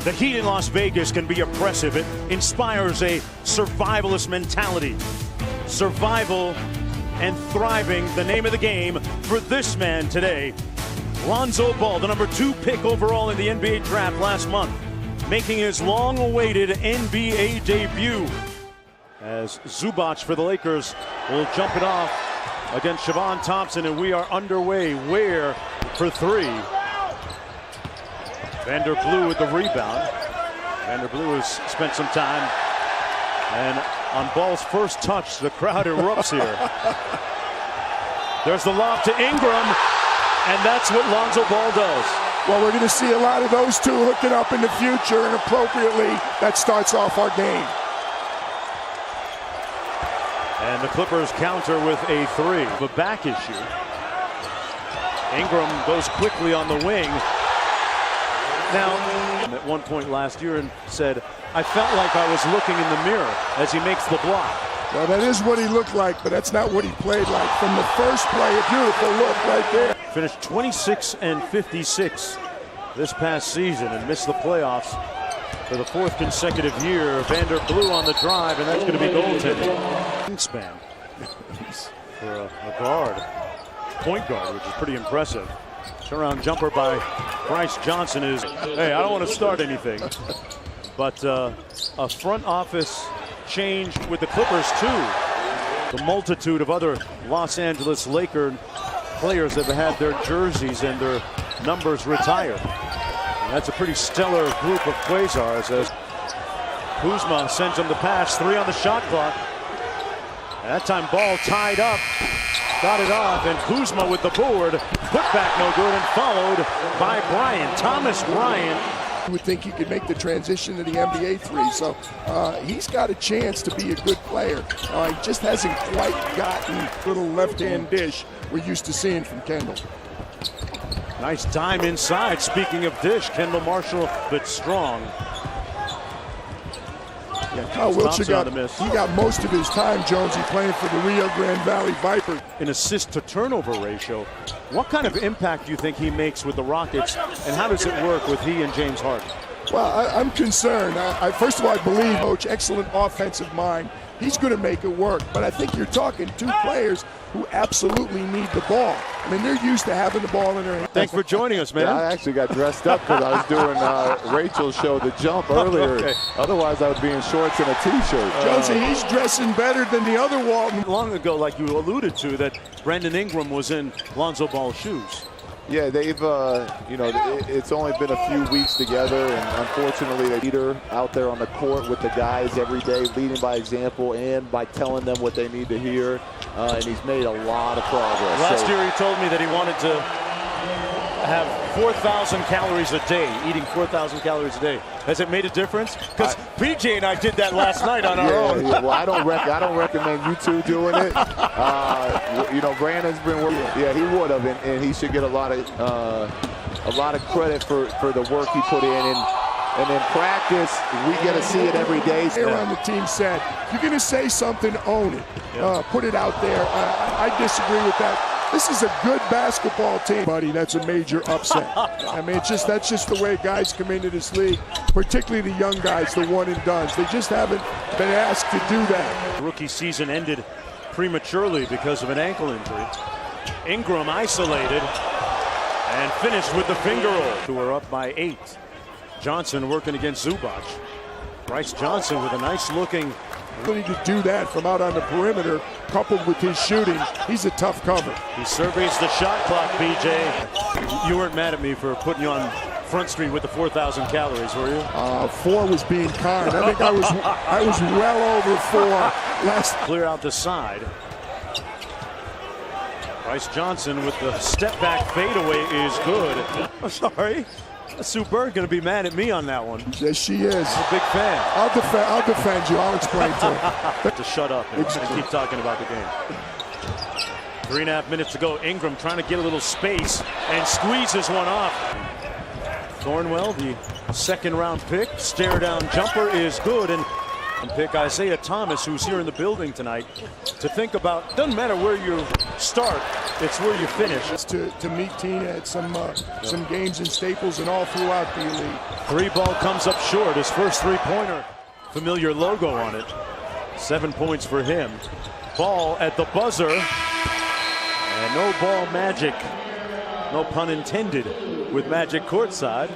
The heat in Las Vegas can be oppressive. It inspires a survivalist mentality. Survival and thriving, the name of the game for this man today. Lonzo Ball, the #2 pick overall in the NBA draft last month, making his long-awaited NBA debut. As Zubac for the Lakers will jump it off against Siobhan Thompson, and we are underway. Ware for three. Vanderblue with the rebound. Vanderblue has spent some time, and on Ball's first touch, the crowd erupts here. There's the lob to Ingram, and that's what Lonzo Ball does. Well, we're going to see a lot of those two hooking up in the future, and appropriately, that starts off our game. And the Clippers counter with a three. A back issue. Ingram goes quickly on the wing. Now, at one point last year and said, I felt like I was looking in the mirror as he makes the block. Well, that is what he looked like, but that's not what he played like. From the first play, a beautiful look right there. Finished 26 and 56 this past season and missed the playoffs for the 4th consecutive year. Vanderblue on the drive, and that's going to be goaltending. Wingspan for a guard, point guard, which is pretty impressive. Turnaround jumper by Bryce Johnson is, hey, I don't want to start anything, but a front office change with the Clippers too. The multitude of other Los Angeles Lakers players that have had their jerseys and their numbers retired. And that's a pretty stellar group of Quasars as Kuzma sends him the pass, 3 on the shot clock. And that time Ball tied up, got it off, and Kuzma with the board, put back no good, and followed by Bryant, Thomas Bryant. You would think he could make the transition to the NBA three, so he's got a chance to be a good player. He just hasn't quite gotten the little left-hand dish we're used to seeing from Kendall. Nice dime inside. Speaking of dish, Kendall Marshall, but strong. Yeah, Kyle Wiltshire got most of his time, Jonesy, playing for the Rio Grande Valley Vipers. In assist-to-turnover ratio, what kind of impact do you think he makes with the Rockets, and how does it work with he and James Harden? Well, I'm concerned. First of all, I believe Coach, excellent offensive mind. He's going to make it work, but I think you're talking two players who absolutely need the ball. I mean, they're used to having the ball in their hands. Thanks for joining us, man. Yeah, I actually got dressed up because I was doing Rachel's show, The Jump, earlier. Okay. Otherwise, I would be in shorts and a T-shirt. Jonesy, he's dressing better than the other Walton. Long ago, like you alluded to, that Brandon Ingram was in Lonzo Ball's shoes. Yeah, they've, it's only been a few weeks together, and unfortunately, the leader out there on the court with the guys every day, leading by example and by telling them what they need to hear, and he's made a lot of progress. Last year, he told me that he wanted to have 4,000 calories a day, eating 4,000 calories a day. Has it made a difference? Because PJ and I did that last night on our own. Yeah, well, I don't recommend you two doing it. Brandon's been working. Yeah, he would have, and he should get a lot of credit for the work he put in. And in practice, we get to see it every day. On the team said, if you're going to say something, own it. Put it out there. I disagree with that. This is a good basketball team, buddy. That's a major upset. I mean, that's just the way guys come into this league, particularly the young guys, the one and dones. They just haven't been asked to do that. The rookie season ended prematurely because of an ankle injury. Ingram isolated and finished with the finger roll. Who are up by 8. Johnson working against Zubac. Bryce Johnson with a nice looking. Ability to do that from out on the perimeter, coupled with his shooting, he's a tough cover. He surveys the shot clock, BJ. You weren't mad at me for putting you on Front Street with the 4,000 calories, were you? 4 was being kind. I think I was well over 4 last. Clear out the side. Bryce Johnson with the step back fadeaway is good. I'm sorry. Sue Bird going to be mad at me on that one. Yes, she is. I'm a big fan. I'll defend you. I'll explain to her. To shut up and keep talking about the game. 3.5 minutes to go. Ingram trying to get a little space and squeezes one off. Thornwell, the second-round pick, stare-down jumper is good, and Pick Isaiah Thomas, who's here in the building tonight, to think about. Doesn't matter where you start, it's where you finish. To meet Tina at some games in Staples and all throughout the elite. Three ball comes up short. His first three-pointer. Familiar logo on it. 7 points for him. Ball at the buzzer. And no ball magic. No pun intended with Magic courtside.